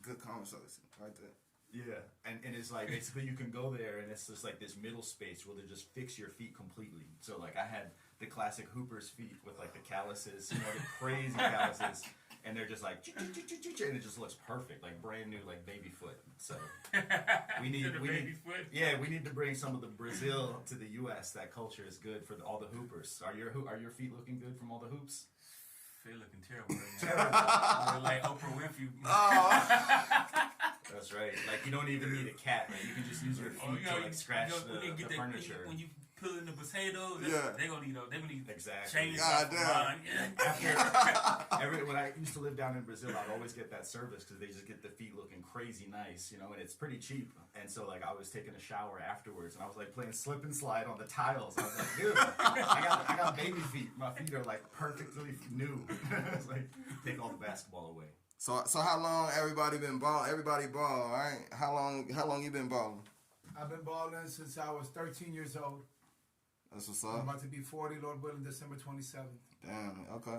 good conversation right there. Yeah, and it's like basically you can go there and it's just like this middle space where they just fix your feet completely. So like I had the classic Hooper's feet with like the calluses, you know, the crazy calluses, and they're just like and it just looks perfect, like brand new, like baby foot. So we need we need to bring some of the Brazil to the U.S. That culture is good for all the hoopers. Are your feet looking good from all the hoops? They're looking terrible right now. They're like Oprah Winfrey. That's right. Like you don't even need a cat, man. You can just use your feet to like scratch the furniture. When you peel in the potatoes, Yeah. they're gonna need Exactly. change. God damn. When I used to live down in Brazil, I'd always get that service because they just get the feet looking crazy nice, you know, and it's pretty cheap. And so like I was taking a shower afterwards, and I was like playing slip and slide on the tiles. I was like, dude, I got baby feet. My feet are like perfectly new. It's like take all the basketball away. So how long everybody been balling? Everybody ball, right? How long you been balling? I've been balling since I was 13 years old. That's what's I'm up. about to be 40, Lord willing, December 27th. Damn. Okay.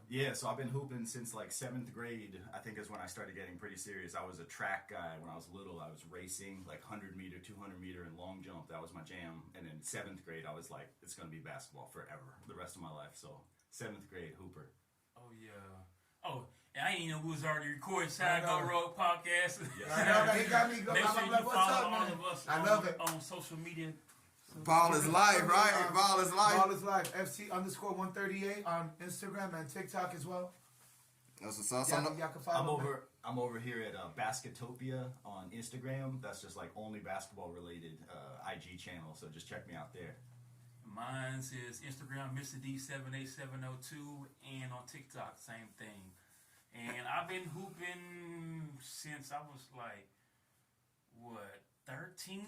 Yeah, so I've been hooping since like 7th grade. I think is when I started getting pretty serious. I was a track guy when I was little. I was racing like 100 meter, 200 meter, and long jump. That was my jam. And in 7th grade, I was like, it's gonna be basketball forever, the rest of my life. So 7th grade hooper. Oh yeah. Oh, and I didn't know we was already recording Side Go Road podcast. Yes. I know that he got me going. Make sure I'm you like, what's follow up, all man? of us I love it. on social media. Ball is life, right? Ball is life. Ball is life. FC_138 on Instagram and TikTok as well. That's what's up. Y'all can follow me. I'm over here at Basketopia on Instagram. That's just like only basketball related IG channel. So just check me out there. Mine's is Instagram, Mr. D78702, and on TikTok, same thing. And I've been hooping since I was like, 13?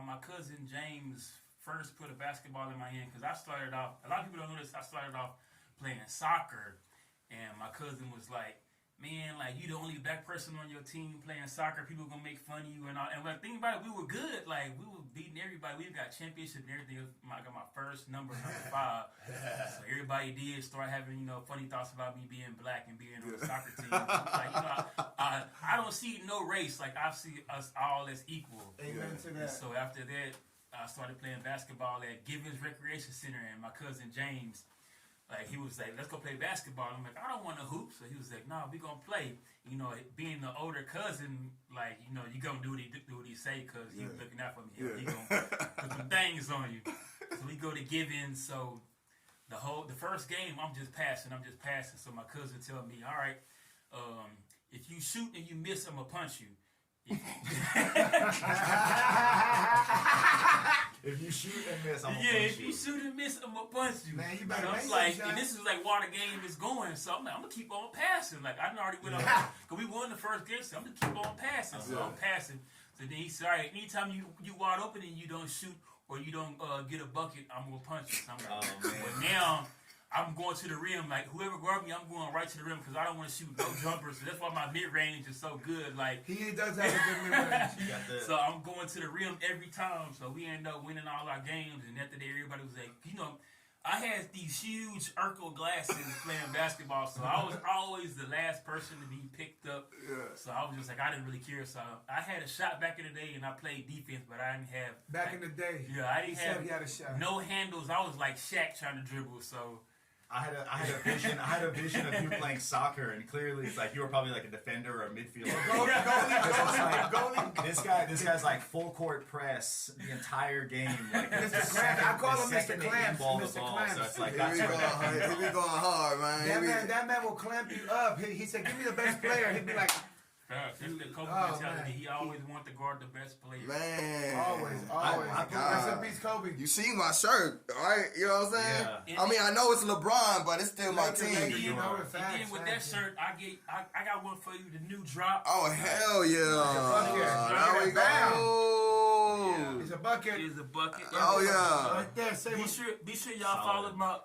My cousin James first put a basketball in my hand because I started off, a lot of people don't know this, I started off playing soccer, and my cousin was like, man, like, you the only black person on your team playing soccer, people gonna make fun of you and all. And when I think about it, we were good. Like, we were beating everybody. We got championship and everything. I got my first number 5. So everybody did start having, you know, funny thoughts about me being black and being on the soccer team. Like, you know, I don't see no race. Like, I see us all as equal. Amen to that. So after that, I started playing basketball at Givens Recreation Center, and my cousin James, like, he was like, let's go play basketball. I'm like, I don't want to hoop. So he was like, no, we going to play. You know, being the older cousin, like, you know, you going to do what he say because he was looking out for me. He going to put some things on you. So we go to Givens. So the first game, I'm just passing. So my cousin tell me, all right, if you shoot and you miss, I'm going to punch you. If you shoot and miss, I'm gonna Yeah, punch if you. you shoot and miss, I'm gonna punch you. Man, you better And make I'm some like, shots. and this is like while the game is going, so I'm like, I'm gonna keep on passing. Like I done already went on, cause we won the first game, so I'm gonna keep on passing. So I'm passing. So then he said, all right, anytime you wide open and you don't shoot or you don't get a bucket, I'm gonna punch you. So I'm like, but now I'm going to the rim. Like whoever guard me, I'm going right to the rim because I don't want to shoot no jumpers. So that's why my mid range is so good. Like He does have a good mid-range. so I'm going to the rim every time. So we end up winning all our games. And after that, everybody was like, you know, I had these huge Urkel glasses playing basketball. So I was always the last person to be picked up. Yeah. So I was just like, I didn't really care. So I had a shot back in the day and I played defense, but I didn't have. Back in the day. Yeah, I He didn't said he had have a shot. no handles. I was like Shaq trying to dribble. So. I had a vision of you playing soccer, and clearly it's like you were probably like a defender or a midfielder. This guy's like full court press the entire game. Like Mr. Clamps. I call him Mr. Clamps. Ball Mr. the ball, Clamps. so it's like He that's be where going that hard. came He be from. going hard, man. That man will clamp you up. He said, give me the best player. He'd be like, That's the Kobe Oh, mentality. man. He always wanted to guard the best player. Man. always. my Rest God. in peace, Kobe. You see my shirt, right? You know what I'm saying? Yeah. I mean, I know it's LeBron, but it's still my Lakers, team. Lakers, you know it. And Facts, then with facts, that shirt, I got one for you, the new drop. Oh, hell yeah. bucket. There we go. It's a bucket. Is a bucket. Oh, yeah. Right there. Say Be what sure y'all follow my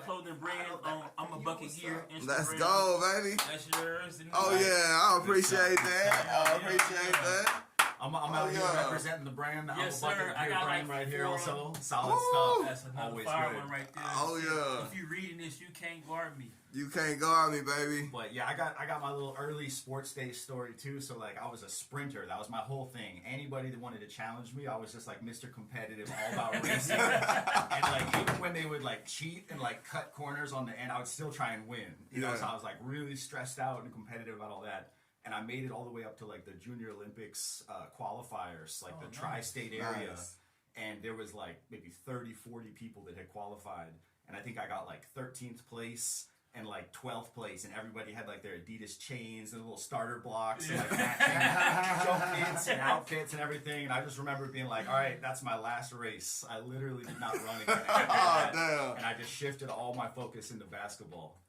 clothing brand on I'm a Bucket Gear Instagram. Let's go, baby. That's yours. Oh, yeah. I appreciate that. I appreciate that. I'm out here yeah. representing the brand. Yes, I'm a sir. bucket I beer got brand like right here 4 also. Solid Woo. stuff. That's another Always fire good. one right there. Oh, yeah. If you reading this, you can't guard me. You can't guard me, baby. But yeah, I got my little early sports day story too. So like I was a sprinter. That was my whole thing. Anybody that wanted to challenge me, I was just like Mr. Competitive, all about racing. And like even when they would like cheat and like cut corners on the end, I would still try and win. You know, Yeah. so I was like really stressed out and competitive about all that. And I made it all the way up to like the Junior Olympics qualifiers, like the nice. tri-state area. Nice. And there was like maybe 30, 40 people that had qualified. And I think I got like 13th place and like 12th place, and everybody had like their Adidas chains and little starter blocks and like matching jump fits and outfits and everything. And I just remember being like, all right, that's my last race. I literally did not run again after Oh, that. damn. And I just shifted all my focus into basketball.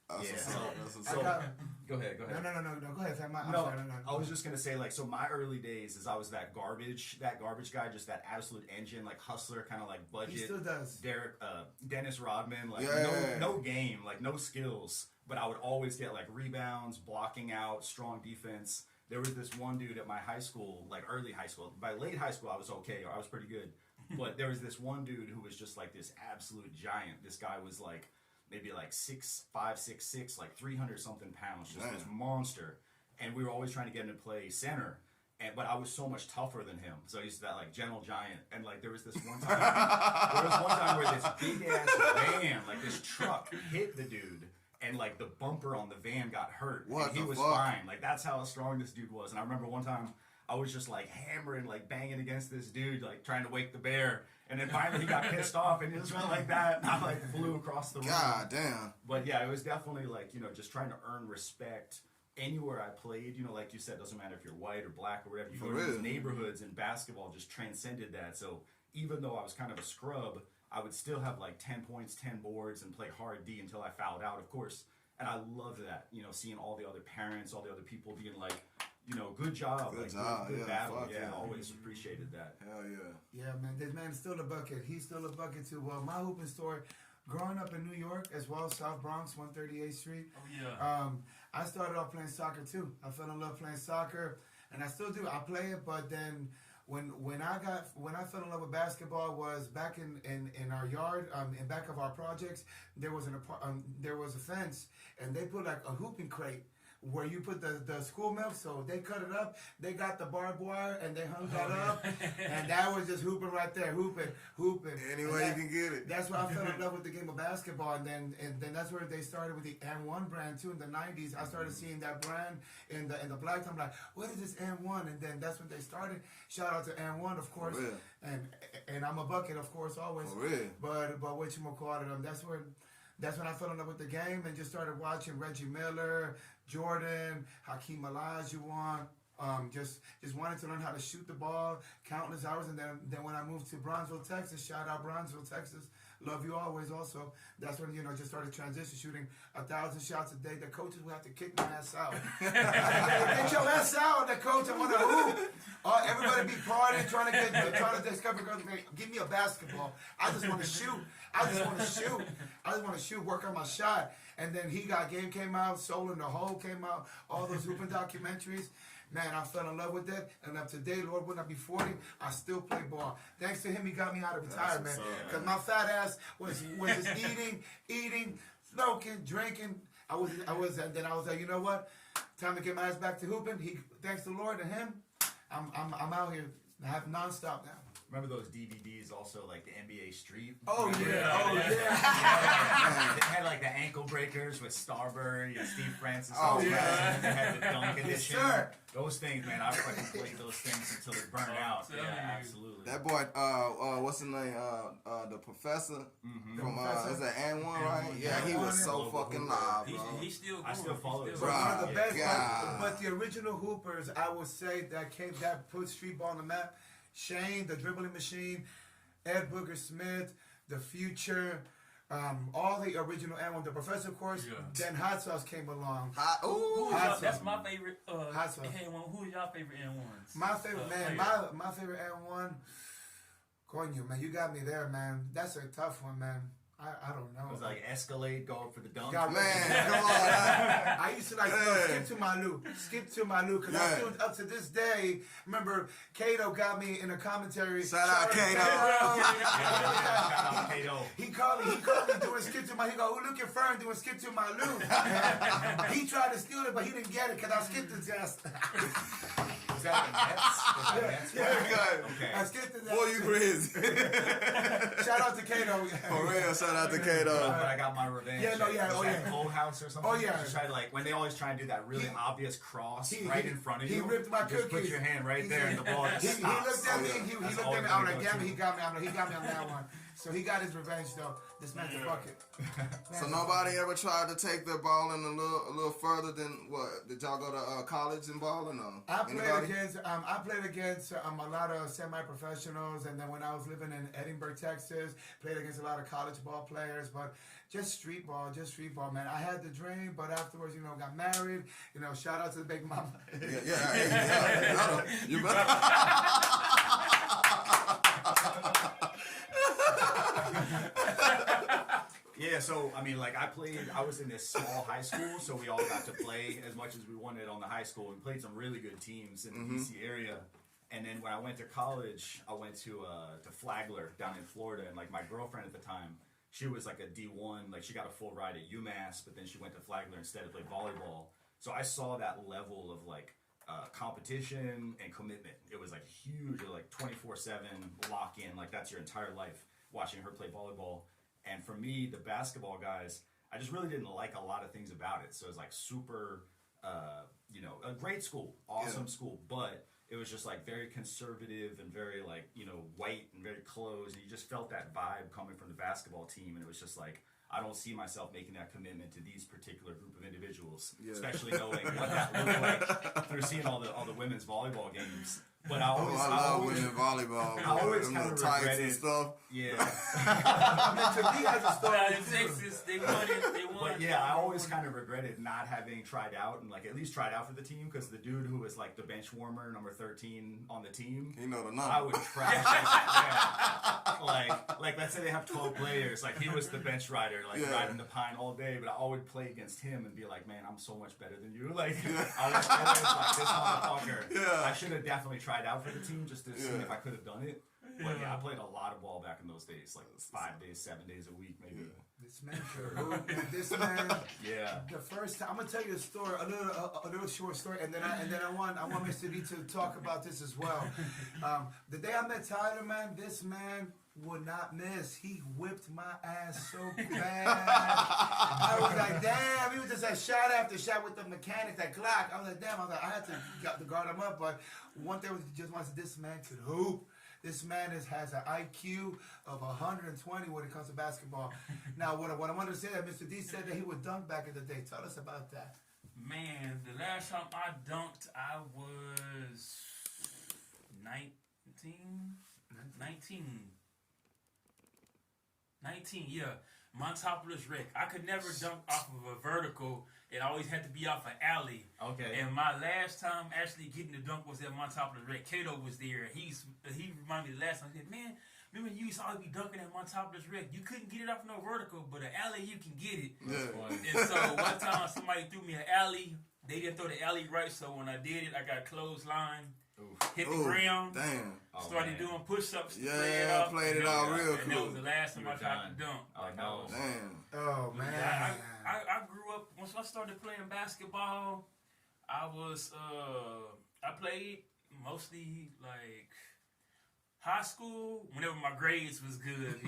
That's Yeah. what's up. That's what's So- up. I got, Go ahead, go ahead. no. Go ahead, Sam. I'm No, sorry, I was just gonna say, like, so my early days is I was that garbage guy, just that absolute engine, like hustler, kind of like He budget. still does. Derek, Dennis Rodman, like Yeah. no game, like no skills, but I would always get like rebounds, blocking out, strong defense. There was this one dude at my high school, like early high school. By late high school, I was okay, or I was pretty good. But there was this one dude who was just like this absolute giant. This guy was like maybe like 6'5", 6'6", like 300 something pounds, just this Damn. monster. And we were always trying to get him to play center. But I was so much tougher than him, so he's that like gentle giant. And like there was one time where this big ass van, like this truck, hit the dude, and like the bumper on the van got hurt. What and he the was fuck? fine. Like that's how strong this dude was. And I remember one time I was just like hammering, like banging against this dude, like trying to wake the bear. And then finally he got pissed off and he just went like that, and I like flew across the room. God damn. But yeah, it was definitely like, you know, just trying to earn respect anywhere I played. You know, like you said, doesn't matter if you're white or black or whatever. You For go to these real. neighborhoods, and basketball just transcended that. So even though I was kind of a scrub, I would still have like 10 points, 10 boards, and play hard D until I fouled out, of course. And I loved that, you know, seeing all the other parents, all the other people being like, you know, good job. Good like, job, Good yeah, battle. fuck Yeah, yeah. always appreciated that. Hell yeah. Yeah, man, this man's still a bucket. He's still a bucket too. Well, my hooping story, growing up in New York as well, South Bronx, 138th Street. Oh yeah. I started off playing soccer too. I fell in love playing soccer, and I still do. I play it, but then when I fell in love with basketball was back in our yard, in back of our projects. There was a fence, and they put like a hooping crate where you put the school milk. So they cut it up. They got the barbed wire and they hung that up, and that was just hooping right there, hooping. Any And way that- you can get it. That's where I fell in love with the game of basketball, and then that's where they started with the M1 brand too in the '90s. I started seeing that brand in the black. I'm like, what is this M1? And then that's when they started. Shout out to M1, of course, real. and I'm a bucket, of course, always. For real. But what you call it? That's when I fell in love with the game and just started watching Reggie Miller, Jordan, Hakeem Olajuwon. Just wanted to learn how to shoot the ball countless hours, and then when I moved to Bronzeville, Texas, shout out Bronzeville, Texas, love you always. Also, that's when just started transition shooting 1,000 shots a day. The coaches would have to kick my ass out. Get your ass out, the coach. I want to hoop. Everybody be partying, trying to discover girls. Give me a basketball. I just want to shoot. I just want to shoot. Work on my shot. And then Game came out, Soul in the Hole came out, all those hooping documentaries. Man, I fell in love with that. And up to date, Lord, when I be 40, I still play ball. Thanks to him, he got me out of retirement. what's up, Because my fat ass was just eating, smoking, drinking. I was, and then I was like, you know what? Time to get my ass back to hooping. Thanks to the Lord and him, I'm out here. I have nonstop now. Remember those DVDs also, like the NBA Street? Oh yeah, They had like the ankle breakers with Starbury and Steve Francis. Oh, and yeah. They had the dunk Yes, edition. sir. Those things, man, I fucking played those things until they burned out. telling Yeah, you. absolutely. That boy, what's his name? The professor from is that and one, right? Yeah, he was so Global fucking Hooper. live, He's, bro. he's still going. I still follow He's his still Right. One of the best, God. but the original hoopers, I would say that put street ball on the map. Shane, the dribbling machine, Ed Booger Smith, the Future, all the original and the Professor, of course. Yeah. Then Hot Sauce came along. Who is Hot y'all, sauce. that's my favorite. Hot sauce. N1. Who is y'all favorite N1s? My favorite man, player? my favorite N1. Coño, man, you got me there, man. That's a tough one, man. I don't know. It was like Escalade, go up for the dunk. God, Man, come on. I used to like skip to my Lou, because I still up to this day. Remember, Kato got me in a commentary. Shout out Kato. Shout out Kato. He called me doing skip to my. He go, look at Fern doing skip to my Lou. He tried to steal it, but he didn't get it because I skipped his ass. Was that the Nets? Okay. I skipped his ass. Boy, you crazy. Shout out to Kato. For real, shout out to Kato. But I got my revenge. Yeah, no, yeah, Was that Cold House or something? Oh, yeah. Just try to, like, when they always try and do that really obvious cross right in front of you. He ripped my just cookies. put your hand right there and the ball just He stops. looked at me. He That's looked all at me. you're I'm gonna like, go damn it, to. he got me on that one. So he got his revenge though. This man's a bucket. So nobody ever tried to take their balling a little further than what? Did y'all go to college in balling or I played anybody? against a lot of semi-professionals, and then when I was living in Edinburgh, Texas, played against a lot of college ball players, but just street ball, man. I had the dream, but afterwards, got married. Shout out to the big mama. Yeah. You better. Yeah, so I mean, like I was in this small high school, so we all got to play as much as we wanted on the high school, and played some really good teams in the DC area. And then when I went to college, I went to Flagler down in Florida, and like my girlfriend at the time, she was like a D1, like she got a full ride at UMass, but then she went to Flagler instead to play volleyball. So I saw that level of like competition and commitment. It was like huge, like 24/7 lock in, like that's your entire life watching her play volleyball. And for me, the basketball guys, I just really didn't like a lot of things about it. So it was like super, a great school, awesome school, but it was just like very conservative and very like, white and very closed. And you just felt that vibe coming from the basketball team. And it was just like, I don't see myself making that commitment to these particular group of individuals, especially knowing what that looked like through seeing all the women's volleyball games. But I love women volleyball. I always Them kind of little tights regretted and stuff. Yeah. To me, as a story, In Texas, they won it. They won. But yeah, I always kind of regretted not having tried out and like at least tried out for the team, because the dude who was like the bench warmer, number 13 on the team, You know the I number. would trash him. Yeah. Like let's say they have 12 players, like he was the bench rider, like riding the pine all day, but I always play against him and be like, man, I'm so much better than you. Like I was always like, this motherfucker. Yeah. I should have definitely tried out for the team just to see if I could have done it. But yeah, I played a lot of ball back in those days, like 5 days, 7 days a week, maybe. this man. Yeah. The first time, I'm gonna tell you a story, a little short story, and then I want Mr. D to talk about this as well. The day I met Tyler, man, this man would not miss. He whipped my ass so bad. I was like, damn. He was just like shot after shot with the mechanics, that Glock. I was like, damn. I had to guard him up. But one thing was just once this man could hoop. This man has an IQ of 120 when it comes to basketball. Now, what I wanted to say that Mr. D said that he would dunk back in the day. Tell us about that. Man, the last time I dunked, I was 19, yeah. Montopolis Rick. I could never dunk off of a vertical. It always had to be off an alley. Okay. And my last time actually getting the dunk was at Montopolis Rick. Kato was there. He reminded me the last time. He said, man, remember you used to always be dunking at Montopolis Rick. You couldn't get it off no vertical, but an alley you can get it. Yeah. And so one time somebody threw me an alley. They didn't throw the alley right, so when I did it, I got clothesline, hit the ground, Damn. started doing push-ups. Yeah, played it out real And that was cool. the last time I tried to dunk. Oh, no. Damn. Oh man. I grew up, once I started playing basketball, I played mostly like high school whenever my grades was good.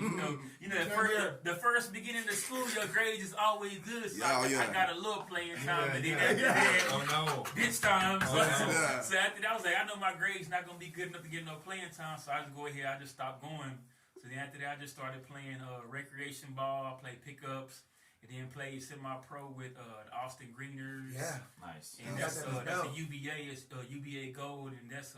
The first beginning of school, your grades is always good. So I got a little playing time, and then after that, Oh no. bench time. So, yeah. so after that, I was like, I know my grades not gonna be good enough to get no playing time, so I just go ahead. I just stopped going. So then after that, I just started playing recreation ball. I played pickups. And then played semi-pro with the Austin Greeners. Yeah. Nice. And that's a UBA. It's UBA Gold, and that's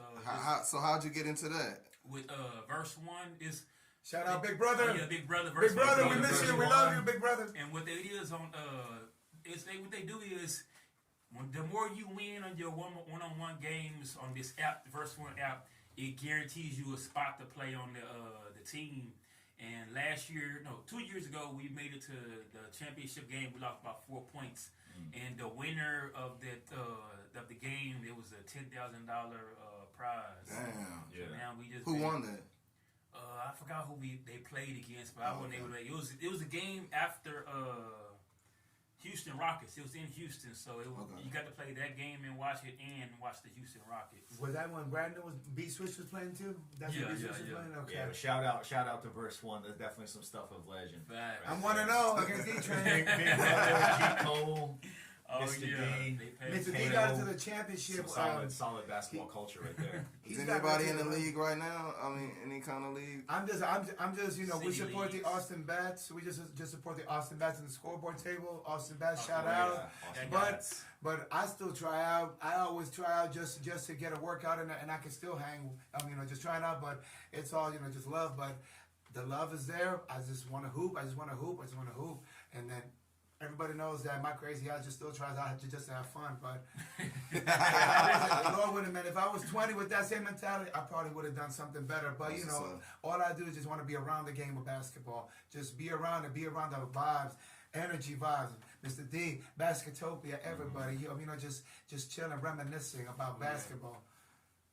So how'd you get into that? with Verse One is Shout out, Big Brother. Yeah, Big Brother. Big Brother, we Verse miss you. One. We love you, Big Brother. And what it is on what they do is the more you win on your one-on-one games on this app, the Verse One app, it guarantees you a spot to play on the team. And last year, no, 2 years ago, we made it to the championship game. We lost about 4 points, and the winner of the game, it was a $10,000 prize. Damn. So now we just Who won that? I forgot who they played against, but I wasn't able to. It was a game after Houston Rockets. It was in Houston, so you got to play that game and watch it and watch the Houston Rockets. Was that when Brandon B Switch was playing too? That's when B Switch was playing. Okay. Yeah, but shout out to Verse 1. There's definitely some stuff of legend. Right. I'm 1-0 against D-Train. Big brother, G. Cole, Mr. D. Mr. D got into the championship. Solid basketball culture right there. Is anybody in the league right now? I mean, any kind of league? I'm just, we City support leagues. the Austin Bats. We just support the Austin Bats in the scoreboard table. Austin Bats, shout Oh, out. yeah. Austin But Bats. but I still try out. I always try out just to get a workout in, and I can still hang. Just trying out. But it's all just love. But the love is there. I just want to hoop. I just want to hoop. And then everybody knows that my crazy ass just still tries out just to have fun. But Lord willing, man, if I was 20 with that same mentality, I probably would have done something better. But all I do is just want to be around the game of basketball. Just be around it. Be around the vibes, energy vibes. Mr. D, Basketopia, everybody. Just chilling, reminiscing about basketball.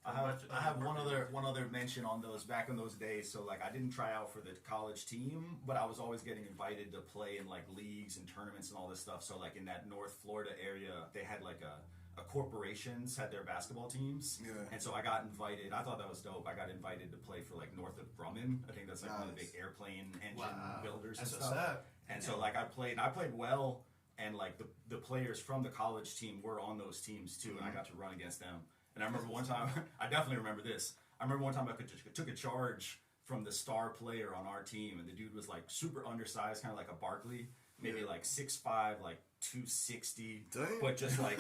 I have one other mention on those back in those days. So like I didn't try out for the college team, but I was always getting invited to play in like leagues and tournaments and all this stuff. So like in that North Florida area, they had like a corporations had their basketball teams. Yeah. And so I got invited. I thought that was dope. I got invited to play for like Northrop Grumman. I think that's like one of the big airplane engine builders and stuff. And so like I played well, and like the players from the college team were on those teams too, and I got to run against them. And I remember one time, I definitely remember this. I remember one time I took a charge from the star player on our team, and the dude was like super undersized, kind of like a Barkley, maybe like 6'5", like 260, but just like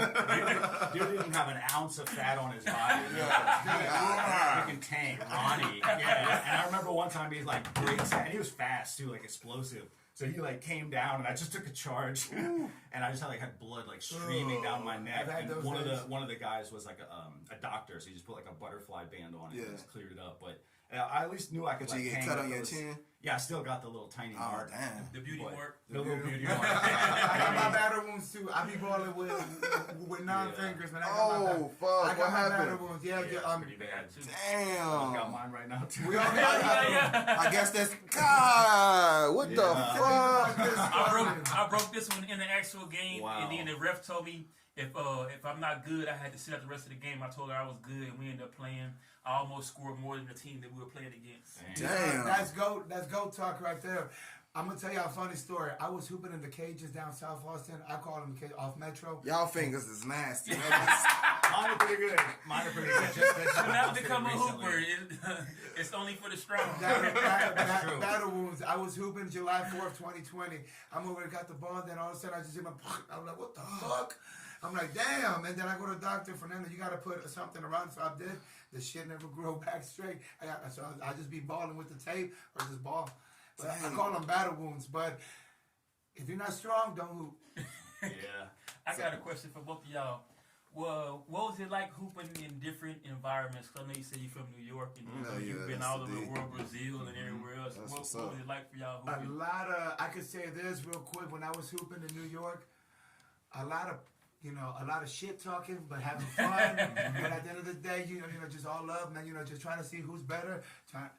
dude didn't have an ounce of fat on his body. Freaking tank, Ronnie. Yeah. And I remember one time he like breaks, and he was fast too, like explosive. So he like came down, and I just took a charge, and I just had blood like streaming down my neck. And one of the guys was like a doctor, so he just put like a butterfly band on it and just cleared it up. But I at least knew I could But you get hang cut with on your those. chin? Yeah, I still got the little tiny mark. Damn. The beauty mark. The little beauty mark. I got my battle wounds too. I be balling with 9 fingers, man. I got my fuck! I got What my happened? battle wounds. Yeah, Pretty bad. Damn. I got mine right now too. we all got I guess that's God. What the fuck? I broke this one in the actual game, Wow. and then the ref told me if I'm not good, I had to sit out the rest of the game. I told her I was good, and we ended up playing. I almost scored more than the team that we were playing against. Damn. That's goat talk right there. I'm gonna tell you a funny story. I was hooping in the cages down South Austin. I call them the cage off Metro. Y'all fingers is nasty. Mine are pretty good. Just Do not become a hooper. It's only for the strong. Battle wounds. I was hooping July 4th, 2020. I'm over there, got the ball, and then all of a sudden I just hear I'm like, what the fuck? I'm like, damn. And then I go to the doctor, Fernando, you got to put something around. So I did. The shit never grew back straight. So I just be balling with the tape or just ball. But I call them battle wounds. But if you're not strong, don't hoop. Yeah. I got a question for both of y'all. Well, what was it like hooping in different environments? 'Cause I know you said you're from New York, and you've been all over the world, Brazil, and everywhere else. What was it like for y'all hooping? I could say this real quick. When I was hooping in New York, a lot of shit talking, but having fun. But at the end of the day, just all love, man. Just trying to see who's better,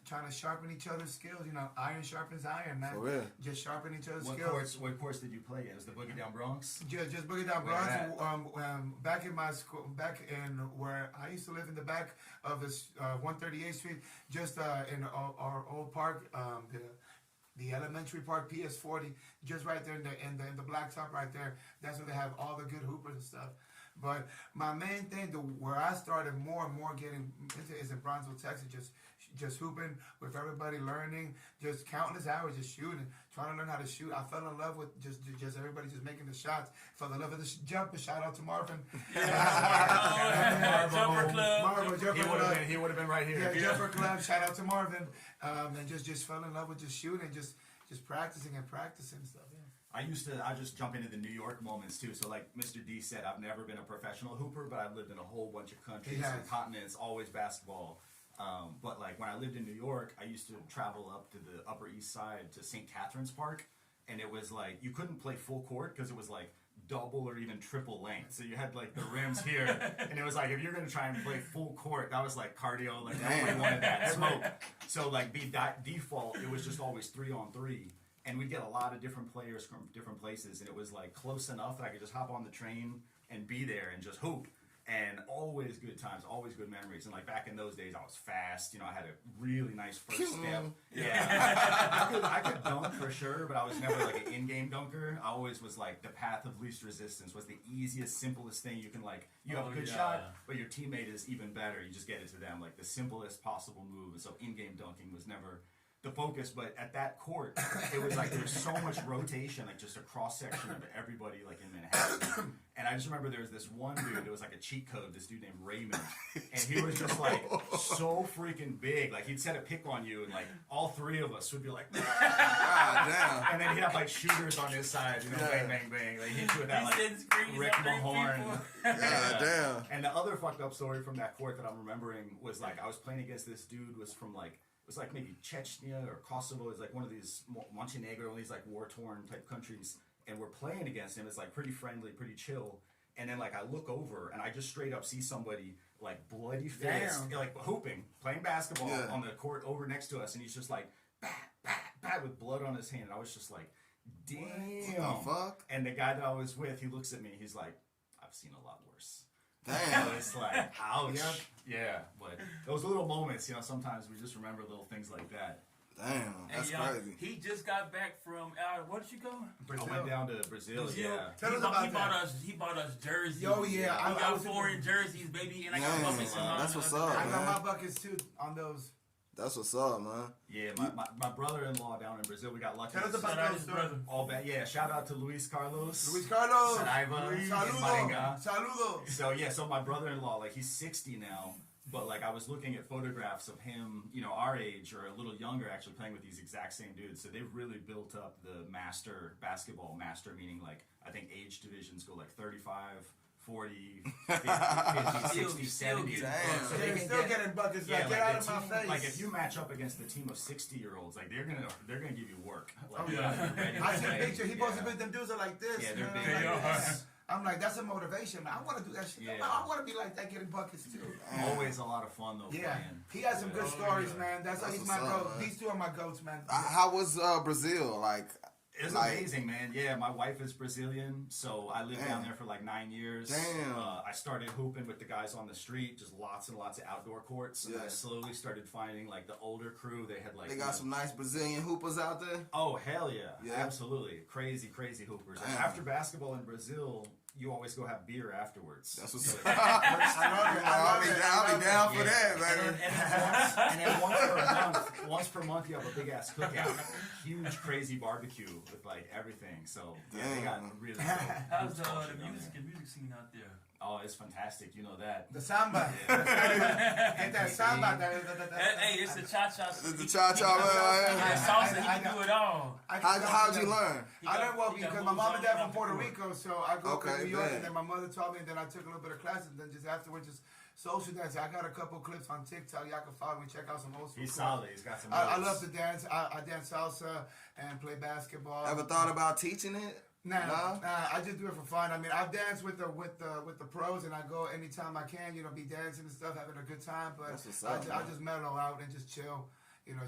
trying to sharpen each other's skills. Iron sharpens iron, man. For real. Just sharpen each other's What skills. course did you play in? It was the Boogie Down Bronx? Just Boogie Down Bronx. Back in my school, back in where I used to live in the back of this 138th Street, just in our old park, the elementary park, PS40, just right there in the blacktop right there. That's where they have all the good hoopers and stuff. But my main thing, where I started more and more getting into, is in Bronzeville, Texas. Just hooping with everybody, learning, just countless hours, just shooting, trying to learn how to shoot. I fell in love with just everybody just making the shots. Fell in love with the jumper. Shout out to Marvin. Jumper Club. Marvin, Jumper Club. He would have been right here. Yeah, Jumper Club. Shout out to Marvin. And just fell in love with just shooting, just practicing and stuff. Yeah. I just jump into the New York moments too. So like Mr. D said, I've never been a professional hooper, but I've lived in a whole bunch of countries and continents, always basketball. But like when I lived in New York, I used to travel up to the Upper East Side to St. Catherine's Park, and it was like you couldn't play full court because it was like double or even triple length. So you had like the rims here, and it was like if you're gonna try and play full court, that was like cardio. Like nobody wanted that smoke. So like default, it was just always 3-on-3. And we'd get a lot of different players from different places, and it was like close enough that I could just hop on the train and be there and just hoop. And always good times, always good memories. And like back in those days, I was fast. You know, I had a really nice first step. Yeah, I could dunk for sure, but I was never like an in-game dunker. I always was like the path of least resistance was the easiest, simplest thing you can like. You have a good shot, but your teammate is even better. You just get it to them like the simplest possible move. And so in-game dunking was never the focus, but at that court, it was like there was so much rotation, like just a cross section of everybody, like in Manhattan. And I just remember there was this one dude. It was like a cheat code. This dude named Raymond, and he was just like so freaking big. Like he'd set a pick on you, and like all three of us would be like, God damn. and then he'd have like shooters on his side, you know, bang, bang, bang. Like hit you with that like Rick Mahorn. God damn. And the other fucked up story from that court that I'm remembering was like I was playing against this dude was from like. It was like maybe Chechnya or Kosovo. It's like one of these Montenegro, one of these like war-torn type countries. And we're playing against him. It's like pretty friendly, pretty chill. And then like I look over and I just straight up see somebody like bloody fist, like hooping, playing basketball on the court over next to us. And he's just like, bat, bat, bat, with blood on his hand. And I was just like, damn. What the fuck? And the guy that I was with, he looks at me. He's like, I've seen a lot worse. Damn. So it's like, ouch. Yeah, but those little moments, you know, sometimes we just remember little things like that. Damn, that's crazy. He just got back from where did you go? Brazil. I went down to Brazil. Yeah. Tell us about that. He bought us jerseys. Yo, yeah. I got foreign jerseys, baby, and I got buckets. That's what's up, I man. got my buckets too on those. That's what's up, man. Yeah, my brother-in-law down in Brazil, we got lucky. Tell us about those, brother. All bad. Yeah, shout out to Luis Carlos. Luis Carlos. Saraiva. Saludo. Saludo. So my brother-in-law, like he's 60 now, but like I was looking at photographs of him, you know, our age or a little younger, actually playing with these exact same dudes. So they've really built up the master basketball. Master meaning like I think age divisions go like 35. 40, 50, 60, 70. Damn. So They're still getting buckets. Like, get out of my face. Like if you match up against the team of 60-year-olds, like they're gonna give you work. Like, Oh, yeah. you're ready to I see a play. picture. He posted with them dudes are like this. Yeah, they're man, big. like this. I'm like, that's a motivation, man. I want to do that shit. Yeah. I want to be like that, getting buckets too. Always a lot of fun though. Yeah, Playing. he has some good stories, man. That's why That's he's my what's up, goat. man. These two are my goats, man. How was Brazil? Like, It's amazing, man. Yeah, my wife is Brazilian, so I lived down there for like 9 years. Damn. I started hooping with the guys on the street, just lots and lots of outdoor courts. And I slowly started finding like the older crew. They had like they got some nice Brazilian hoopers out there. Oh hell yeah, Yeah. absolutely, crazy hoopers. And Damn. after basketball in Brazil, you always go have beer afterwards. That's what's up. I I'll be down for that, And man. then once per month, you have a big ass cookout, huge crazy barbecue with like everything. So yeah, they got really. How's the music scene out there? Oh, it's fantastic. You know that. The samba. Get that samba. Hey, it's the cha-cha. It's the cha-cha, man. Yeah, salsa, he can do it all. How'd you learn? I learned well because my mom and dad from Puerto Rico, so I grew up in Okay, New York, man. and then my mother taught me, and then I took a little bit of classes, and then just afterwards, just social dancing. I got a couple clips on TikTok. Y'all can follow me, check out some old school. He's clips. solid. He's got some. I moves. love to dance. I dance salsa and play basketball. Ever thought about teaching it? Nah, I just do it for fun. I mean, I've danced with the pros, and I go anytime I can. You know, be dancing and stuff, having a good time. But That's what's up, I man. just mellow out and just chill. You know,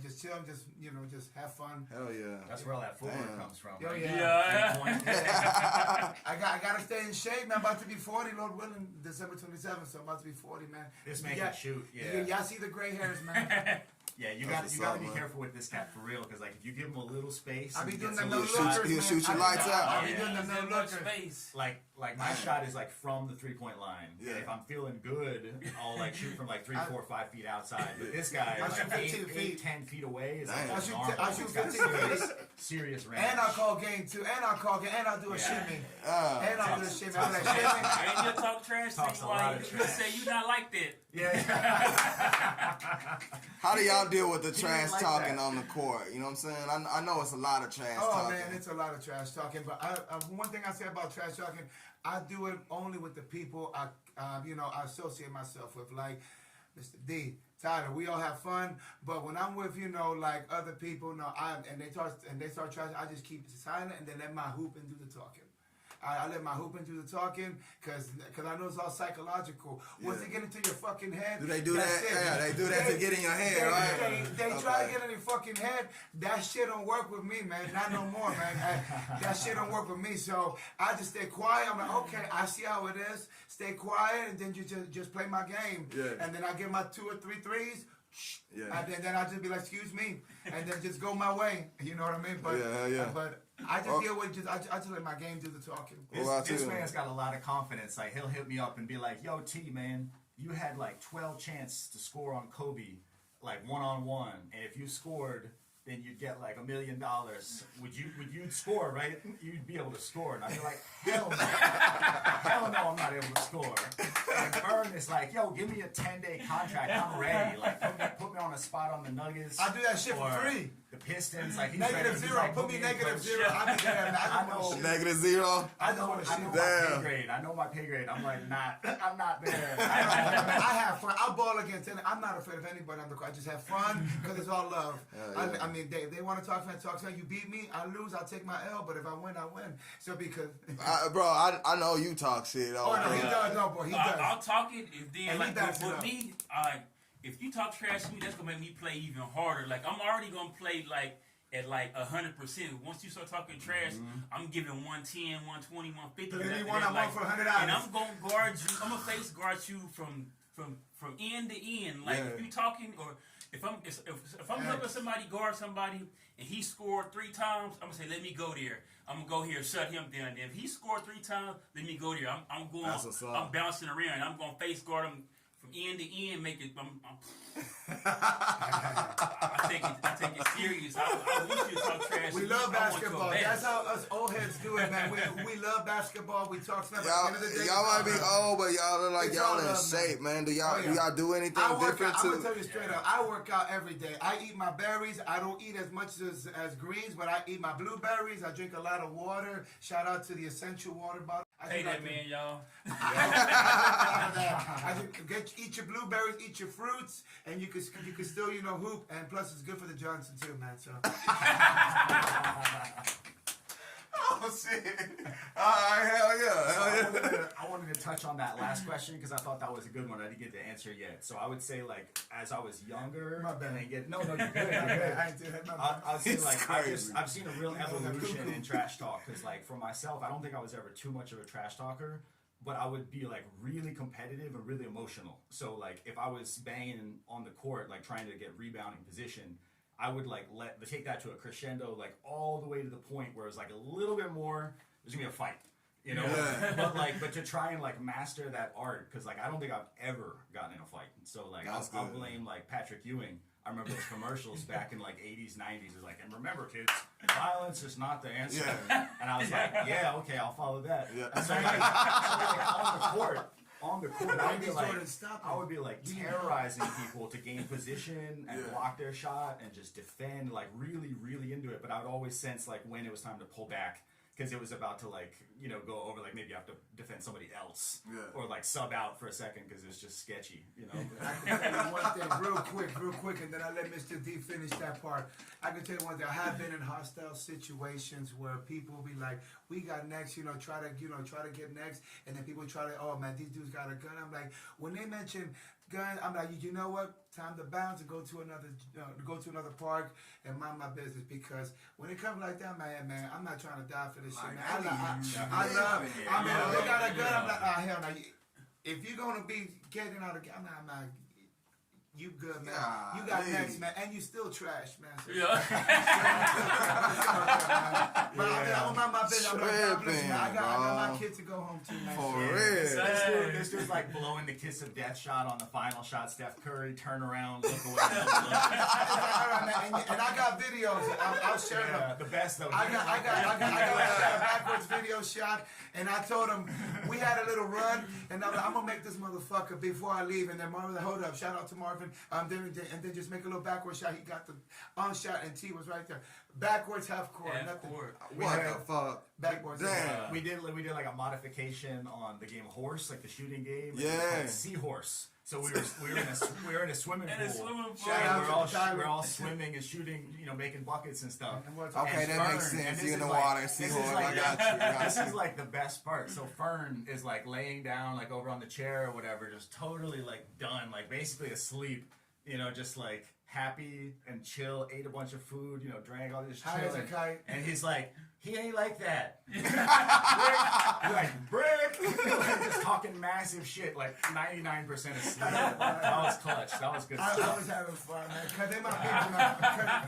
just chill, and just just have fun. Hell yeah. That's where all that footwork Damn. comes from. Yo, right? yeah. I gotta stay in shape, man. I'm about to be 40, Lord willing, December 27th. So I'm about to be 40, man. This man Yeah. can shoot. Yeah. Y'all see the gray hairs, man. Yeah, you That's got to what's be up, man. careful with this cat for real, because like if you give him a little space, I be and doing gets the a no little shoot- lookers, he'll man. shoot your lights out. I be doing the There's no much lookers. space. like my shot is like from the 3-point line. Yeah. And if I'm feeling good, I'll like shoot from like 3, 4, 5 feet outside. But this guy, I is shoot like 15 feet. 10 feet away, is Damn. like I just shoot- normal. I shoot He's got 15 serious range. And I call game too. And I call game. And I do a shimmy. Uh, And I do a shimmy. I'm like shimmy. And you talk trash to Talks you a lot while of you trash. say you not like that. how do y'all deal with the trash like talking that. on the court? You know what I'm saying? I know it's a lot of trash Oh talking. man, it's a lot of trash talking. But one thing I say about trash talking, I do it only with the people I associate myself with, like Mr. D, Tyler, we all have fun, but when I'm with, you know, like other people, no, and they start trashing, I just keep silent and then let my hooping do the talking. I let my hooping do the talking because I know it's all psychological. Once they get into your fucking head, do they do that? Yeah, they do that to get in your head, right? They try to get in your fucking head. That shit don't work with me, man. Not no more, man. That shit don't work with me. So I just stay quiet. I'm like, okay, I see how it is. Stay quiet, and then you just play my game. Yeah. And then I get my 2 or 3 threes. Yeah. And then I just be like, excuse me, and then just go my way. You know what I mean? But Yeah. but I just deal with I just let my game do the talking. This man's got a lot of confidence. Like, he'll hit me up and be like, "Yo, T, man, you had like 12 chances to score on Kobe, like 1-on-1, and if you scored, then you'd get like $1 million. Would you score, right? You'd be able to score." And I'd be like, "Hell no, hell no, I'm not able to score." And Vern is like, "Yo, give me a 10-day contract. I'm ready. Like, put me on a spot on the Nuggets. I do that shit for or free. The Pistons, like, he's ready. Negative He's 0. like, Put me in, negative coach. 0. I be there. I know. Negative 0. I just want to I shit. know my Damn. pay grade. I know my pay grade. I'm like, I'm not there. I have fun. I ball against any. I'm not afraid of anybody on the court. I just have fun because it's all love. Yeah. I mean, they want to talk fast. You beat me, I lose. I'll take my L. But if I win, I win. So because. Bro, I know you talk shit. Oh no, he does. No, boy, he does. I'll talk it if then And like he backs it with up. me, if you talk trash to me, that's gonna make me play even harder. Like I'm already gonna play like at like 100%. Once you start talking trash, I'm giving 110, 120, 150. Then you after want that, I'm like, on for $100. and I'm gonna guard you. I'm gonna face guard you from end to end. Like if you talking or if I'm helping somebody guard somebody and he scored 3 times, I'm gonna say let me go there. I'm gonna go here, shut him down. And if he scored 3 times, let me go there. I'm going. That's what's up. I'm bouncing around. I'm gonna face guard him from end to end. Make it. I take it serious. I want you to talk trash. We to me. love I want basketball. your That's best. how us old heads do it, man. We love basketball. We talk stuff. At the end of the day, Y'all might be old, but y'all look like It's y'all all in love, shape, man. Do y'all Oh, yeah. do y'all do anything I work different out. I'm gonna to? tell you straight up. I work out every day. I eat my berries. I don't eat as much as greens, but I eat my blueberries. I drink a lot of water. Shout out to the essential water bottle. I Hey, drink that like man, y'all. eat your blueberries, eat your fruits, and you can still hoop. And plus, it's good for the Johnson too, man. So. Oh shit! All right, hell yeah. I wanted to touch on that last question because I thought that was a good one. I didn't get the answer yet. So I would say, like, as I was younger, My bad. No, you're good. You're good. I ain't doing that. I would say, It's like, crazy. I've seen a real evolution in trash talk because, like, for myself, I don't think I was ever too much of a trash talker, but I would be, like, really competitive and really emotional. So, like, if I was banging on the court, like, trying to get rebounding position, I would, like, take that to a crescendo, like, all the way to the point where it's, like, a little bit more, there's gonna be a fight. You know, Yeah. but to try and like master that art, because like I don't think I've ever gotten in a fight. So like I'll blame like Patrick Ewing. I remember those commercials back in like 80s, 90s. It's like, and remember, kids, violence is not the answer. Yeah. And I was like, yeah, okay, I'll follow that. Yeah. And so like on the court, I would be like terrorizing people to gain position and block their shot and just defend, like really, really into it. But I would always sense like when it was time to pull back. Because it was about to, like, go over, like, maybe you have to defend somebody else. Yeah. Or, like, sub out for a second because it's just sketchy, I can tell you one thing real quick, and then I let Mr. D finish that part. I can tell you one thing. I have been in hostile situations where people be like, we got next, try to get next. And then people try to, oh, man, these dudes got a gun. I'm like, when they mention gun, I'm like, you know what? Time to bounce and go to another park and mind my business, because when it comes like that, man, I'm not trying to die for this shit, man. I love it. I mean, if they got a gun, I'm like, hell no. If you're gonna be getting out of, I'm not. You good, man. You got next, man, and you still trash, man. So, Yeah. but I don't mind my business. I got my kids to go home too, man. For real. This dude's like blowing the kiss of death shot on the final shot. Steph Curry, turn around, look away. And I got videos. I'll share them. The best though. I got a backwards video shot, and I told him we had a little run, and I'm gonna make this motherfucker before I leave. And then Marvin, hold up, shout out to Marvin. And then just make a little backwards shot. He got the on shot, and T was right there. Backwards half court, nothing. Court. What the fuck? Backwards. Damn. we did like a modification on the game Horse, like the shooting game. It's Yeah. called Seahorse. So we were in a swimming In pool. a swimming pool. Shout out to the We're all swimming and shooting, making buckets and stuff. And what's Okay, And that makes Fern, and sense. this You in is the like- water, this see is horse. like- I got you. I got This you. is like the best part. So Fern is like laying down, like over on the chair or whatever, just totally like done, like basically asleep. Just like happy and chill. Ate a bunch of food. Drank all this. High as a chilling. kite. And he's like, he ain't like that. Brick. Just talking massive shit, like 99% asleep. That was clutch. That was good I stuff. was having fun, man. Cause they're my people, man.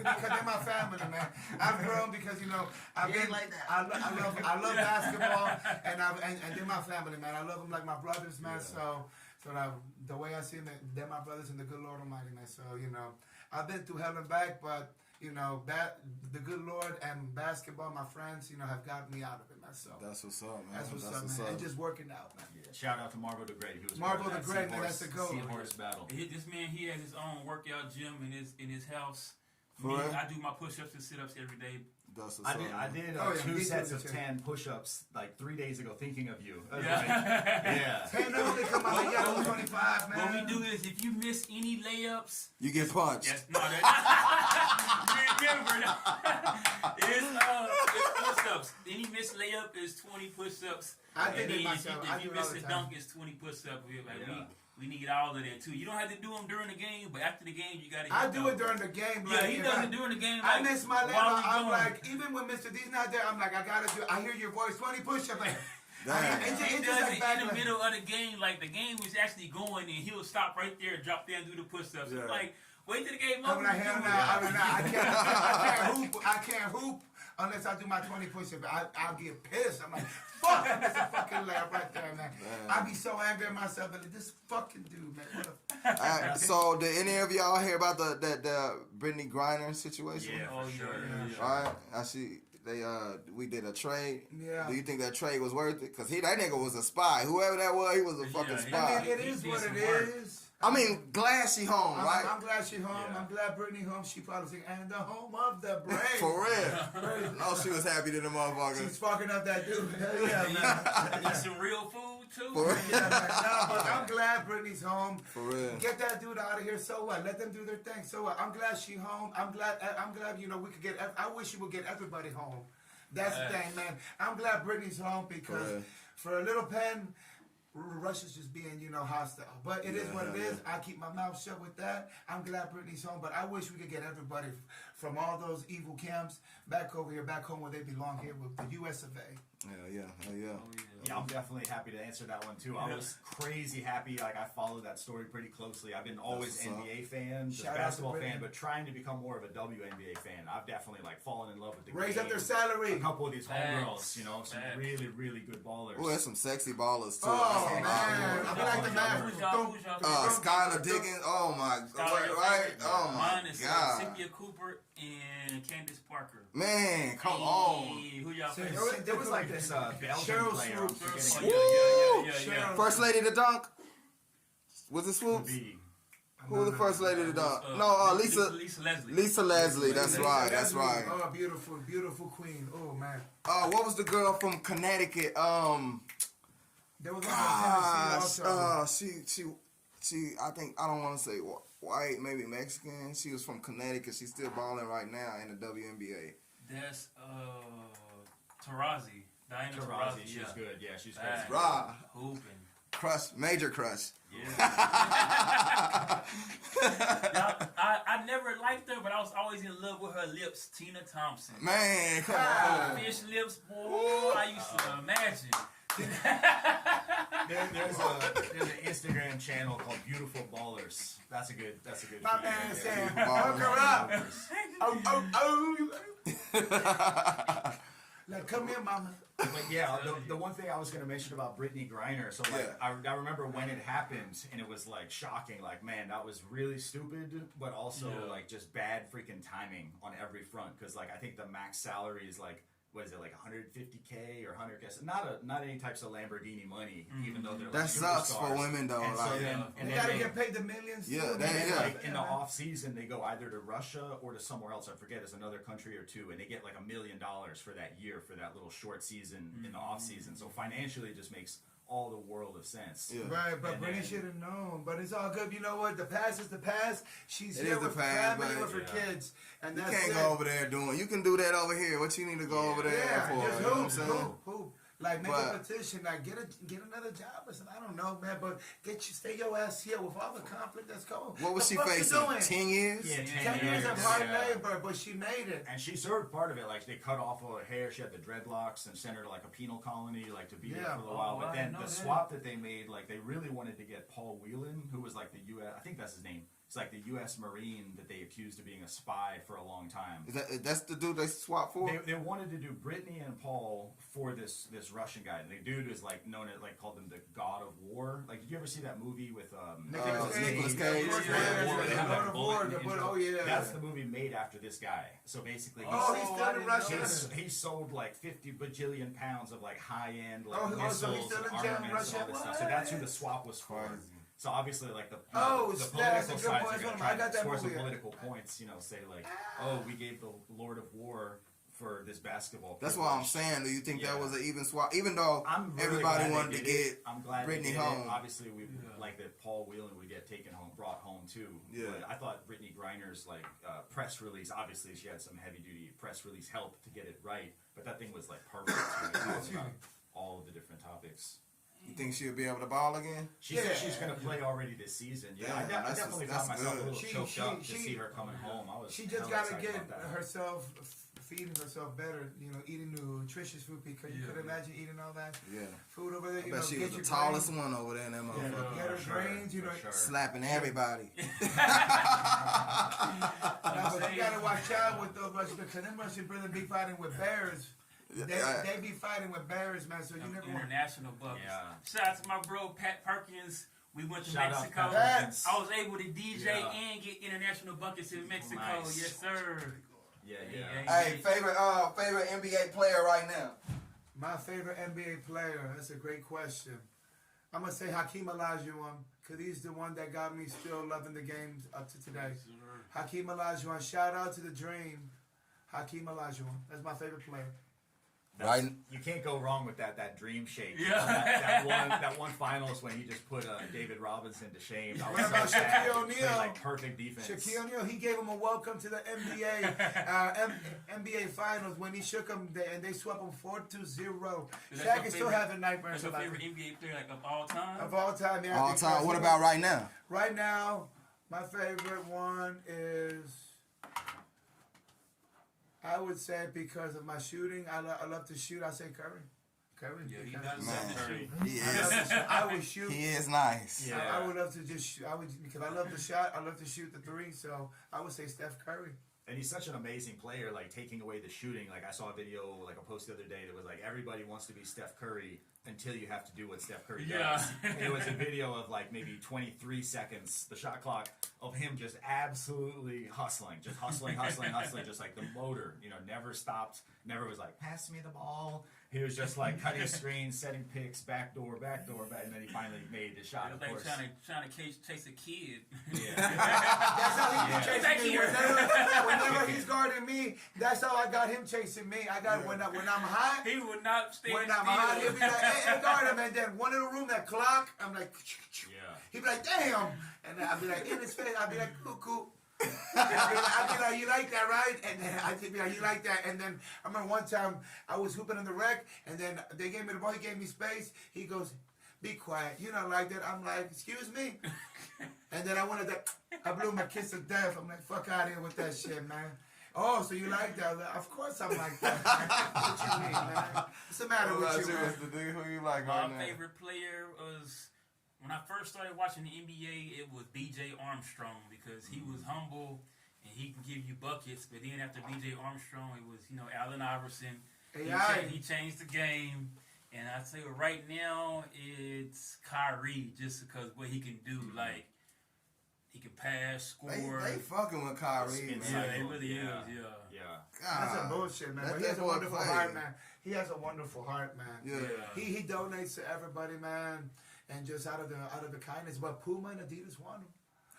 Cause they're my family, man. I've grown because I've been like that. I love basketball, and they're my family, man. I love them like my brothers, man. So the way I see them, they're my brothers in the good Lord Almighty, man. So I've been through hell and back, but the good Lord and basketball, my friends, have gotten me out of it, man. So That's what's up, man. that's what's up, man. And just working out, man. Yeah, shout out to Marvo the Great. He was Marvo part of the that Great, man, that's the goat. Seahorse battle. This man, he has his own workout gym in his house. For Me, real? I do my push-ups and sit-ups every day. That's what's I up. did. I did Oh, yeah, me 2 too, sets me of too. 10 push-ups like 3 days ago, thinking of you. I was Yeah. like, yeah. Hey, no, they come out yellow 25, man. What we do is, if you miss any layups, You get punched. yes, no, remember that. It's push-ups. Any missed layup is 20 push-ups. I did And it then myself. I If do you it all miss the a time. dunk, it's 20 push-ups. Yeah. We need all of that too. You don't have to do them during the game, but after the game, you gotta. I hit do those. it during the game. Yeah, like, he if does I- it during the game. I Like, miss my while we layup. I'm going. like, even when Mr. D's not there, I'm like, I gotta do. I hear your voice, 20 push-ups. Like, Damn. it's He just does like it back in the when- middle of the game, like the game is actually going, and he'll stop right there, drop down, do the push-ups. Yeah. I'm like, wait till the game over. I'm like, to hell do no, it. I can't hoop. I can't hoop unless I do my 20 push-ups. I'll get pissed. I'm like, fuck, I missed a fucking layup right there, man. I be so angry at myself, but this fucking dude, man. What a So, did any of y'all hear about the Brittany Griner situation? Yeah, Oh, for yeah, sure. yeah, yeah. All right. I see. We did a trade. Yeah. Do you think that trade was worth it? Cause that nigga was a spy. Whoever that was, he was a fucking Yeah, spy. I mean, He it is did what some it work. is. I mean, glad she home, right? I'm glad she's home. Yeah. I'm glad Brittany home. She probably sing, and the home of the brave. For real. No, she was happy to the motherfucker. She's fucking up that dude. Hell yeah, man. Eat some real food too. For real. Yeah, man. No, but I'm glad Brittany's home. For real. Get that dude out of here. So what? Let them do their thing. So what? I'm glad she home. I'm glad. We could get. I wish you would get everybody home. That's the thing, man. I'm glad Brittany's home because Right. for a little pen, Russia's just being, hostile. But it is Yeah, what it yeah. is. I keep my mouth shut with that. I'm glad Brittany's home, but I wish we could get everybody from all those evil camps back over here, back home where they belong here with the U.S. of A. Yeah. Yeah, I'm definitely happy to answer that one too. I was crazy happy. Like I followed that story pretty closely. I've been always That's what's NBA fan, just Shout out to basketball Brittany. fan, but trying to become more of a WNBA fan. I've definitely fallen in love with the Raise game. up their salary. A couple of these homegirls, Facts. some Facts. really, really good ballers. Oh, there's some sexy ballers too. Oh, That's man. some I like the man. Who's y'all? Skylar Diggins. Oh my God. Right? Oh my Mine is God. Cynthia Cooper and Candace Parker. Man, come on. Hey, who y'all Say- think? There was like this Belgian Cheryl player. I'm Swoops. forgetting Oh, his yeah, yeah, yeah, yeah. First lady to dunk. Was it name. Swoops? B. Who was the first lady to dunk? Lisa. Lisa Leslie. Lisa Leslie. That's right. That's Leslie. right. Oh, beautiful, beautiful queen. Oh, man. What was the girl from Connecticut? There was one from Tennessee also. She. I think I don't want to say white, maybe Mexican. She was from Connecticut. She's still balling right now in the WNBA. That's Tarazi. Diana Taurasi, Taurasi. she's Yeah. good. Yeah, she's Facts. good. Rah, Hooping. crush, major crush. Yeah. I never liked her, but I was always in love with her lips. Tina Thompson. Man, come on. Fish lips, boy. I used to imagine. There's an Instagram channel called Beautiful Ballers. That's a good. My feed man right said, there. hook her up. Ballers. Oh. Like, come here, mama. But yeah, the one thing I was going to mention about Brittany Griner, so like Yeah. I remember when it happened and it was like shocking, like man, that was really stupid, but also Yeah. like just bad freaking timing on every front because like I think the max salary is like what is it, like 150K or 100K? Not any types of Lamborghini money, even though they're That like sucks for superstars. women though. And so Like, then, They and then gotta they, get paid the millions. Yeah, too, they- man. yeah. like in the man. off season, they go either to Russia or to somewhere else. I forget, it's another country or two, and they get like $1 million for that year for that little short season in the off season. So financially, it just makes all the world of sense. Yeah. Right, but And Brittany then- should have known. But it's all good. You know what? The past is the past. She's It here is the with her past, family, but- with her Yeah. kids, and you that's can't it. go over there doing. You can do that over here. What you need to go Yeah. over there Yeah, for? just You know what I'm hoop, saying? hoop. Like make But- a petition, like get another job or something. I don't know, man, but stay your ass here with all the conflict that's going. What was The she fuck you facing? doing? 10 years? Yeah, 10 years of hard yeah. labor, but she made it. And she served part of it. Like they cut off all her hair. She had the dreadlocks and sent her to like a penal colony, like to be there Yeah. for a little while. Oh, But I then didn't know the that. swap that they made, like they really wanted to get Paul Whelan, who was like the U.S. I think that's his name. It's like the U.S. Marine that they accused of being a spy for a long time. That's the dude they swapped for? They wanted to do Brittany and Paul for this Russian guy. And the dude is like known as like called him the God of War. Like, did you ever see that movie with Nicolas Cage. Yeah, War, where they have that Lord of bullet War, in the the bullet- intro? oh, yeah. That's the movie made after this guy. So basically, Oh, he's still in Russia. he sold like 50 bajillion pounds of like high end like Oh, so he's missiles still and in jail in armaments and all Russia? this stuff. So that's who the What? swap was for. Crazy. So obviously, like the Oh, the that's a political good sides point. are going to I try got to that score some movie. political points. You know, say like, oh, we gave the Lord of War for this basketball. That's what I'm privilege. saying. Do you think that Yeah. was an even swap? Even though I'm really everybody glad wanted they to did get it. I'm glad Brittany they did home. It. Obviously, we Yeah. like that Paul Whelan would get brought home too. Yeah. But I thought Brittany Griner's like press release. Obviously, she had some heavy duty press release help to get it right. But that thing was like perfect. Too. It talked about all of the different topics. You think she'll be able to ball again? She said Yeah. she's going to play already this season. Yeah, Damn, I that's definitely that's found myself good. a little She- choked she- up to she- see her coming home. I was. She just hella got to excited get about that. herself feeding herself better. You know, eating nutritious food because you Yeah. could imagine eating all that Yeah. food over there. I You bet know, she get was the your tallest brain- one over there in that motherfucker. Get her For sure, brains, you for know. sure. Slapping everybody. Now, but you gotta watch out with those Russians because them Russian brothers be fighting with bears. They be fighting with bears, man. So you never want. International buckets. Yeah. Shout out to my bro Pat Perkins. We went to Shout out Mexico. Pat Perkins. I was able to DJ Yeah. and get international buckets in Mexico. Nice. Yes, sir. Yeah, Yeah. yeah. Hey, favorite NBA player right now? My favorite NBA player. That's a great question. I'm gonna say Hakeem Olajuwon because he's the one that got me still loving the games up to today. Hakeem Olajuwon. Shout out to the Dream. Hakeem Olajuwon. That's my favorite player. That's- Right. You can't go wrong with that dream shake. Yeah. That one finals when he just put David Robinson to shame. I was What about so sad. Shaquille He played, O'Neal? like perfect defense. Shaquille O'Neal, he gave him a welcome to the NBA NBA Finals when he shook him and they swept him 4-0. Is that Shaq your is still favorite- having nightmares That's your about favorite it. NBA player like of all time? Of all time, yeah. All because time. What he about was- right now? Right now, my favorite one is, I would say because of my shooting, I love to shoot. I say Curry. Curry. Yeah, he because does Man, love to shoot. he I love to is. shoot. I would shoot. He is nice. Yeah. I would love to just shoot. I would because I love the shot. I love to shoot the three. So I would say Steph Curry. And he's such an amazing player, like taking away the shooting. Like I saw a video, like a post the other day that was like everybody wants to be Steph Curry until you have to do what Steph Curry Yeah. does. And it was a video of like maybe 23 seconds, the shot clock of him just absolutely hustling, just hustling, just like the motor, never stopped, never was like, pass me the ball. He was just like cutting screens, setting picks, backdoor, and then he finally made the shot, It's of like course. trying to chase a kid. Yeah. That's how he Yeah. be chasing Back me. here. Whenever he's guarding me, that's how I got him chasing me. I got when I'm hot. He would not stay When still. I'm hot, he'll be like, hey, guard him. And then one in the room, that clock, I'm like, Yeah. he'd be like, damn. And then I'd be like, in his face, I'd be like, cuckoo. I'd be like, you like that, right? And then I'd be like, you like that? And then I remember one time I was hooping in the rec, and then they gave me the ball, he gave me space. He goes, be quiet. You don't like that. I'm like, excuse me. And then I wanted that. I blew my kiss to death. I'm like, fuck out of here with that shit, man. Oh, so you like that? Of course I'm like that. What you mean, man? What's the matter What about with you, you, man? Mr. D? Who you like My right now? favorite player was when I first started watching the NBA. It was B.J. Armstrong because he was humble and he can give you buckets. But then after B.J. Armstrong, it was Allen Iverson. He changed the game. And I say right now it's Kyrie just because what he can do. Like He can pass, score. They fucking with Kyrie, Spin man. yeah, it cycle. really Yeah. is. Yeah. Yeah. That's God, some bullshit, man. let But he has that a boy wonderful play. heart, man. He has a wonderful heart, man. Yeah. He donates to everybody, man, and just out of the kindness. But Puma and Adidas want him.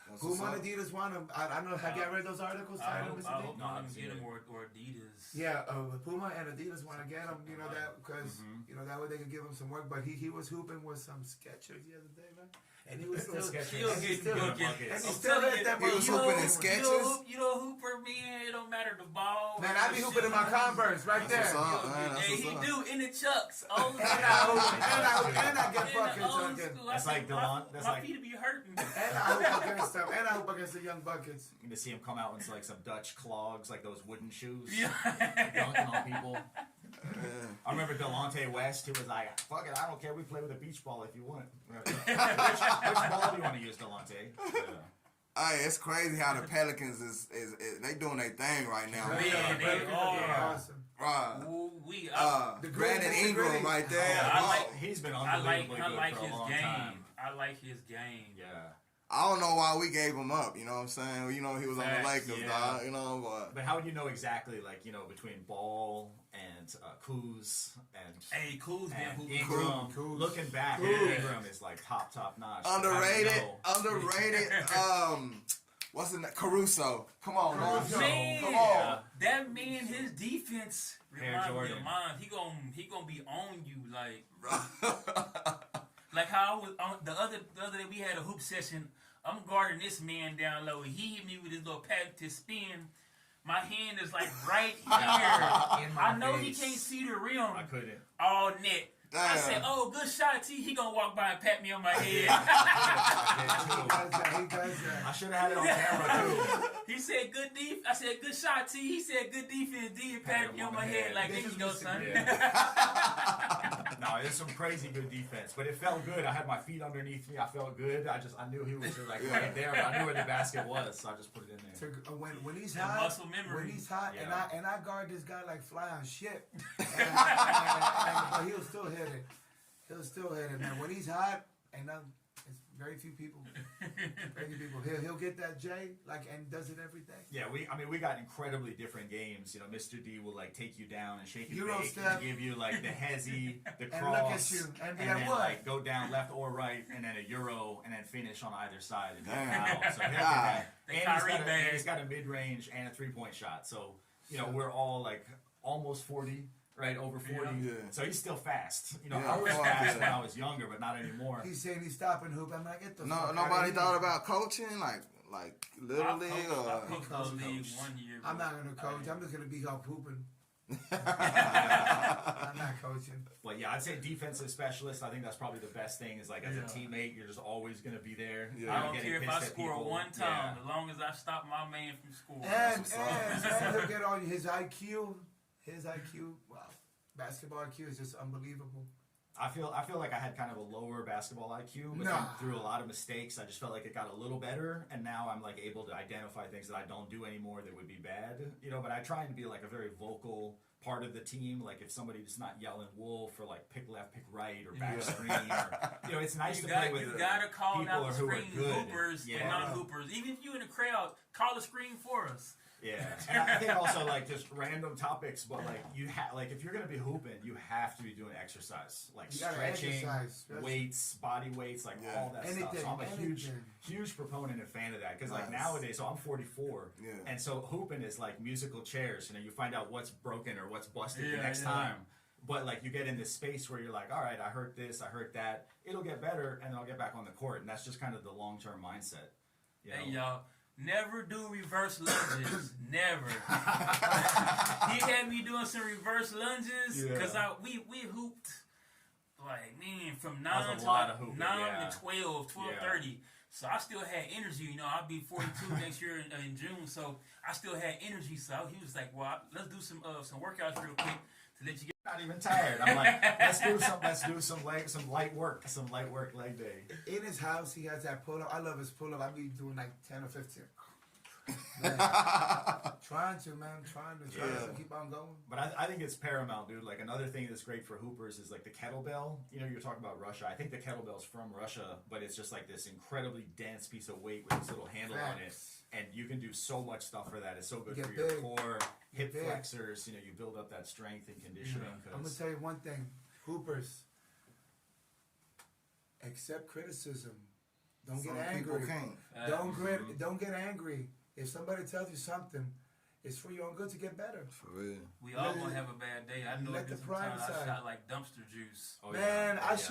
That's what's Puma up. and Adidas want him. I don't know. Have you ever read those articles? I Tyler, hope, Mr. I D? hope No, I none of haven't them get seen him it. or Adidas. Yeah, Puma and Adidas want to get him. You know that because you know that way they can give him some work. But he was hooping with some Skechers the other day, man, and he was still Skechers. He'll and he get, still he'll get- and he I'm still telling hit you, that He was ball. hooping in Skechers. You know, Hooper, man, it don't matter the ball. Man, I be hooping in my Converse right there. That's what's up, man. That's Hey, he what's up. do in the chucks. Oh, And I get buckets again. That's like that's my like- feet be hurting. And I hoop against them. And I hope against the young buckets. You to see him come out in like some Dutch clogs, like those wooden shoes, Yeah. dunking on people. Yeah. I remember Delonte West, who was like, "Fuck it, I don't care. We play with a beach ball if you want." Which ball do you want to use, Delonte? Yeah. Hey, it's crazy how the Pelicans is they doing their thing right now. Man, man. they are. Awesome. Right. Ooh, we. The Brandon gritty, Ingram gritty. right there. Yeah, I Wow. like- He's been I like unbelievably good for a his long game. time. I like his game. Yeah. I don't know why we gave him up. You know what I'm saying? You know he was on the Facts, Lakers, yeah. dog. You know, But how would you know exactly, like, you know, between Ball and Kuz and Hey, Cool's been and hooping. Ingram? Kuz. Looking back, Kuz. Ingram is like top notch. underrated, How do you know? underrated. What's the name? Caruso. Come on, Caruso. man. Man, Come on. that man, his defense Air reminds me Jordan. of mine. He gonna be on you like how I was on the other day we had a hoop session. I'm guarding this man down low. He hit me with his little pat to spin. My hand is like right here. In my I know he face. can't see the rim I couldn't. all net. I Damn. said, "Oh, good shot, T." He gonna walk by and pat me on my head. He does that. He does I that. should have had it on camera too. He said, "Good def." I said, "Good shot, T." He said, "Good defense, D." And pat me on my head like, "There This you is go, Mr. son." No, it's some crazy good defense, but it felt good. I had my feet underneath me. I felt good. I knew he was like Yeah. right there, but I knew where the basket was, so I just put it in there. When he's That hot, muscle memory. when he's hot, Yeah. and I guard this guy like fly on shit, but he'll still hit it. He'll still hit it, man. When he's hot, and it's very few people. He'll get that J and does it every day. Yeah, we got incredibly different games. You know, Mr. D will like take you down and shake your Euro bake step. and give you like the hezzy, the And cross, look at you, and be and like, then what? like go down left or right, and then a Euro, and then finish on either side. And Damn. foul. So he'll do God. that. The And Kyrie and bag. he's got a mid-range and a three-point shot. So you know we're all like almost 40. Right, over 40. Yeah. So he's still fast. You know, Yeah. I was Oh, fast yeah. when I was younger, but not anymore. He's saying he's stopping hoop. I'm like, get the No, fuck nobody outta here. thought about coaching, like little league I or. coached Coach. the league 1 year. I'm bro. not gonna coach. I'm just gonna be out hooping. yeah, I'm not coaching. But yeah, I'd say defensive specialist. I think that's probably the best thing. Is like as a Yeah. teammate, you're just always gonna be there. Yeah. You're I don't getting care if pissed I at score people. one time, Yeah. as long as I stop my man from scoring. And what's up. he'll get on his IQ. His IQ, wow, basketball IQ is just unbelievable. I feel like I had kind of a lower basketball IQ, but Nah. then through a lot of mistakes, I just felt like it got a little better, and now I'm like able to identify things that I don't do anymore that would be bad, you know. But I try and be like a very vocal part of the team. Like if somebody's not yelling wolf or like pick left, pick right, or back Yeah. screen, or you know, it's nice You to play got with you gotta call people out the who are screen good. hoopers Yeah. and non-hoopers. Even if you in the crowd, call the screen for us. Yeah, and I think also like just random topics, but like you have like if you're gonna be hooping, you have to be doing exercise, like You gotta stretching, exercise. That's- weights, body weights, like Yeah. all that stuff. Anything, So I'm a anything. huge proponent and fan of that because like Nice. nowadays, so I'm 44, Yeah. and so hooping is like musical chairs. You know, you find out what's broken or what's busted the Yeah, next yeah. time. But like you get in this space where you're like, all right, I hurt this, I hurt that. It'll get better, and then I'll get back on the court, and that's just kind of the long term mindset. You know? Hey y'all, never do reverse lunges. Never. He had me doing some reverse lunges because we hooped like man from That was 9 a to lot of hooping, 9 yeah. to 12:30. So I still had energy. You know, I'll be 42 next year in June. So I still had energy. So he was like, "Well, let's do some workouts real quick to let you get." Not even tired. I'm like, let's do some light work leg day. In his house, he has that pull up. I love his pull up. I be doing like 10 or 15. Trying to, man. Trying to keep on going. But I think it's paramount, dude. Like another thing that's great for hoopers is like the kettlebell. You know, you're talking about Russia. I think the kettlebell's from Russia, but it's just like this incredibly dense piece of weight with this little handle on it, and you can do so much stuff for that. It's so good Get for your big. core, hip Get big. flexors. You know, you build up that strength and conditioning. I'm gonna tell you one thing, hoopers. Accept criticism. Don't Some get people angry. can't. Don't get angry. If somebody tells you something, it's for your own good to get better. For real. We all gonna have a bad day. I know Let this the pride sometimes I side. shot like dumpster juice. Oh, Man, yeah. I Yeah.